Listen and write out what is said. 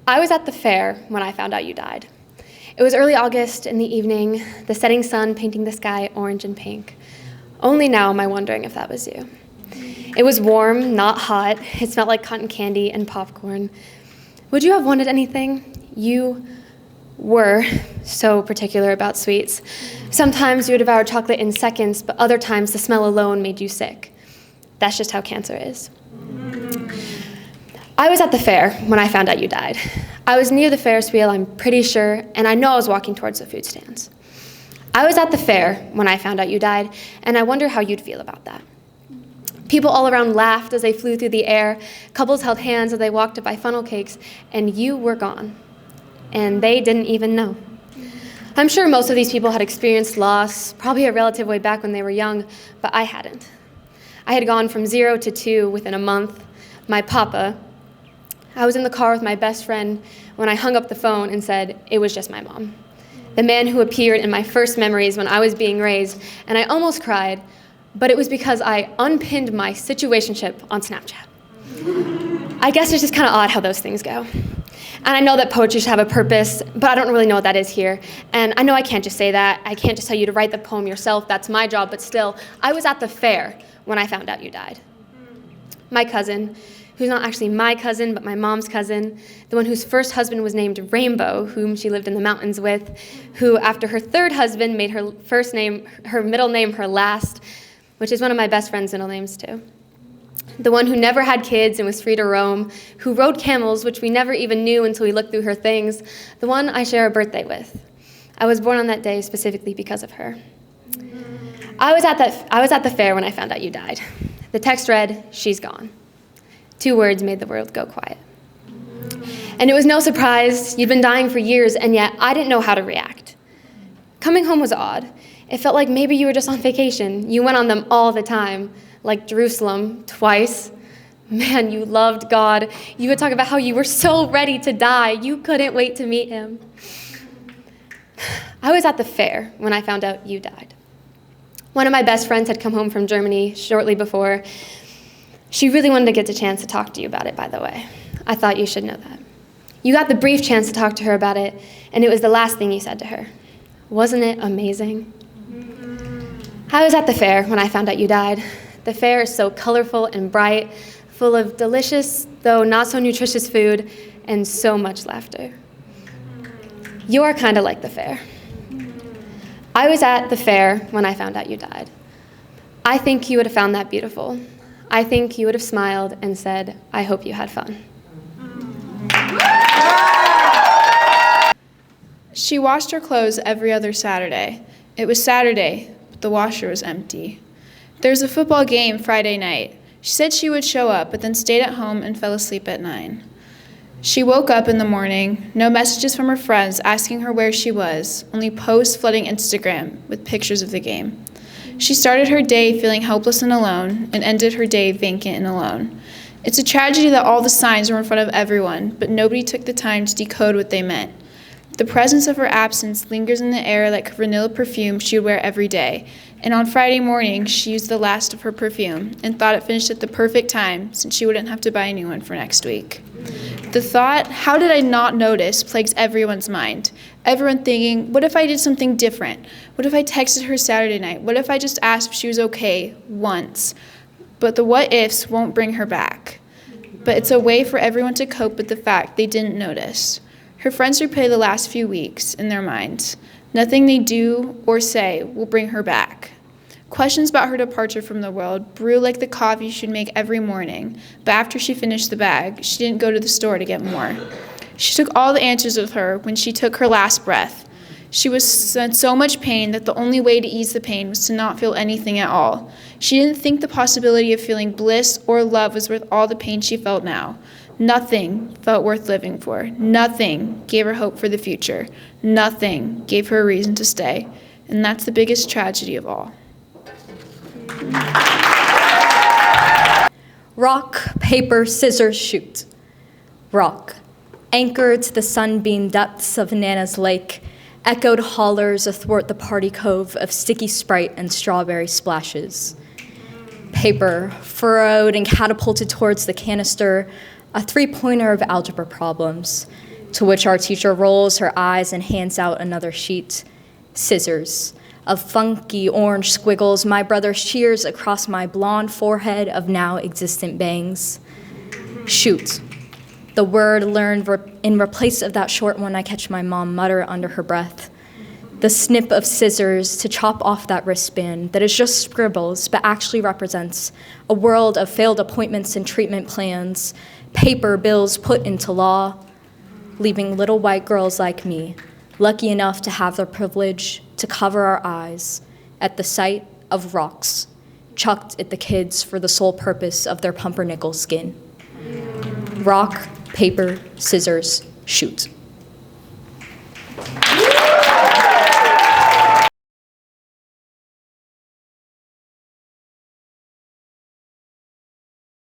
I was at the fair when I found out you died. It was early August in the evening, the setting sun painting the sky orange and pink. Only now am I wondering if that was you. It was warm, not hot. It smelled like cotton candy and popcorn. Would you have wanted anything? You were so particular about sweets. Sometimes you would devour chocolate in seconds, but other times the smell alone made you sick. That's just how cancer is. I was at the fair when I found out you died. I was near the Ferris wheel, I'm pretty sure, and I know I was walking towards the food stands. I was at the fair when I found out you died, and I wonder how you'd feel about that. People all around laughed as they flew through the air. Couples held hands as they walked to buy funnel cakes, and you were gone. And they didn't even know. I'm sure most of these people had experienced loss, probably a relative way back when they were young, but I hadn't. I had gone from 0 to 2 within a month. My papa, I was in the car with my best friend when I hung up the phone and said it was just my mom, the man who appeared in my first memories when I was being raised, and I almost cried, but it was because I unpinned my situationship on Snapchat. I guess it's just kind of odd how those things go. And I know that poetry should have a purpose, but I don't really know what that is here. And I know I can't just say that. I can't just tell you to write the poem yourself. That's my job, but still, I was at the fair when I found out you died. My cousin, who's not actually my cousin, but my mom's cousin, the one whose first husband was named Rainbow, whom she lived in the mountains with, who, after her third husband, made her middle name her last, which is one of my best friend's middle names, too. The one who never had kids and was free to roam, who rode camels, which we never even knew until we looked through her things, the one I share a birthday with. I was born on that day specifically because of her. I was at the fair when I found out you died. The text read, "She's gone." 2 words made the world go quiet. And it was no surprise. You'd been dying for years, and yet I didn't know how to react. Coming home was odd. It felt like maybe you were just on vacation. You went on them all the time, like Jerusalem, twice. Man, you loved God. You would talk about how you were so ready to die. You couldn't wait to meet him. I was at the fair when I found out you died. One of my best friends had come home from Germany shortly before. She really wanted to get the chance to talk to you about it, by the way. I thought you should know that. You got the brief chance to talk to her about it, and it was the last thing you said to her. Wasn't it amazing? I was at the fair when I found out you died. The fair is so colorful and bright, full of delicious, though not so nutritious food, and so much laughter. You're kind of like the fair. I was at the fair when I found out you died. I think you would have found that beautiful. I think you would have smiled and said, "I hope you had fun." She washed her clothes every other Saturday. It was Saturday, but the washer was empty. There was a football game Friday night. She said she would show up, but then stayed at home and fell asleep at 9. She woke up in the morning, no messages from her friends asking her where she was, only posts flooding Instagram with pictures of the game. She started her day feeling helpless and alone, and ended her day vacant and alone. It's a tragedy that all the signs were in front of everyone, but nobody took the time to decode what they meant. The presence of her absence lingers in the air like vanilla perfume she would wear every day, and on Friday morning she used the last of her perfume and thought it finished at the perfect time since she wouldn't have to buy a new one for next week. The thought, "How did I not notice?" plagues everyone's mind. Everyone thinking, what if I did something different? What if I texted her Saturday night? What if I just asked if she was okay once? But the what ifs won't bring her back. But it's a way for everyone to cope with the fact they didn't notice. Her friends replay the last few weeks in their minds. Nothing they do or say will bring her back. Questions about her departure from the world brew like the coffee she'd make every morning, but after she finished the bag, she didn't go to the store to get more. She took all the answers with her when she took her last breath. She was in so much pain that the only way to ease the pain was to not feel anything at all. She didn't think the possibility of feeling bliss or love was worth all the pain she felt now. Nothing felt worth living for. Nothing gave her hope for the future. Nothing gave her a reason to stay. And that's the biggest tragedy of all. Rock, paper, scissors, shoot. Rock. Anchored to the sunbeam depths of Nana's lake, echoed hollers athwart the party cove of sticky Sprite and strawberry splashes. Paper, furrowed and catapulted towards the canister, a three-pointer of algebra problems, to which our teacher rolls her eyes and hands out another sheet. Scissors of funky orange squiggles, my brother shears across my blonde forehead of now existent bangs. Shoot. The word learned in replace of that short one I catch my mom mutter under her breath. The snip of scissors to chop off that wristband that is just scribbles but actually represents a world of failed appointments and treatment plans, paper bills put into law, leaving little white girls like me lucky enough to have the privilege to cover our eyes at the sight of rocks chucked at the kids for the sole purpose of their pumpernickel skin. Rock, paper, scissors, shoot.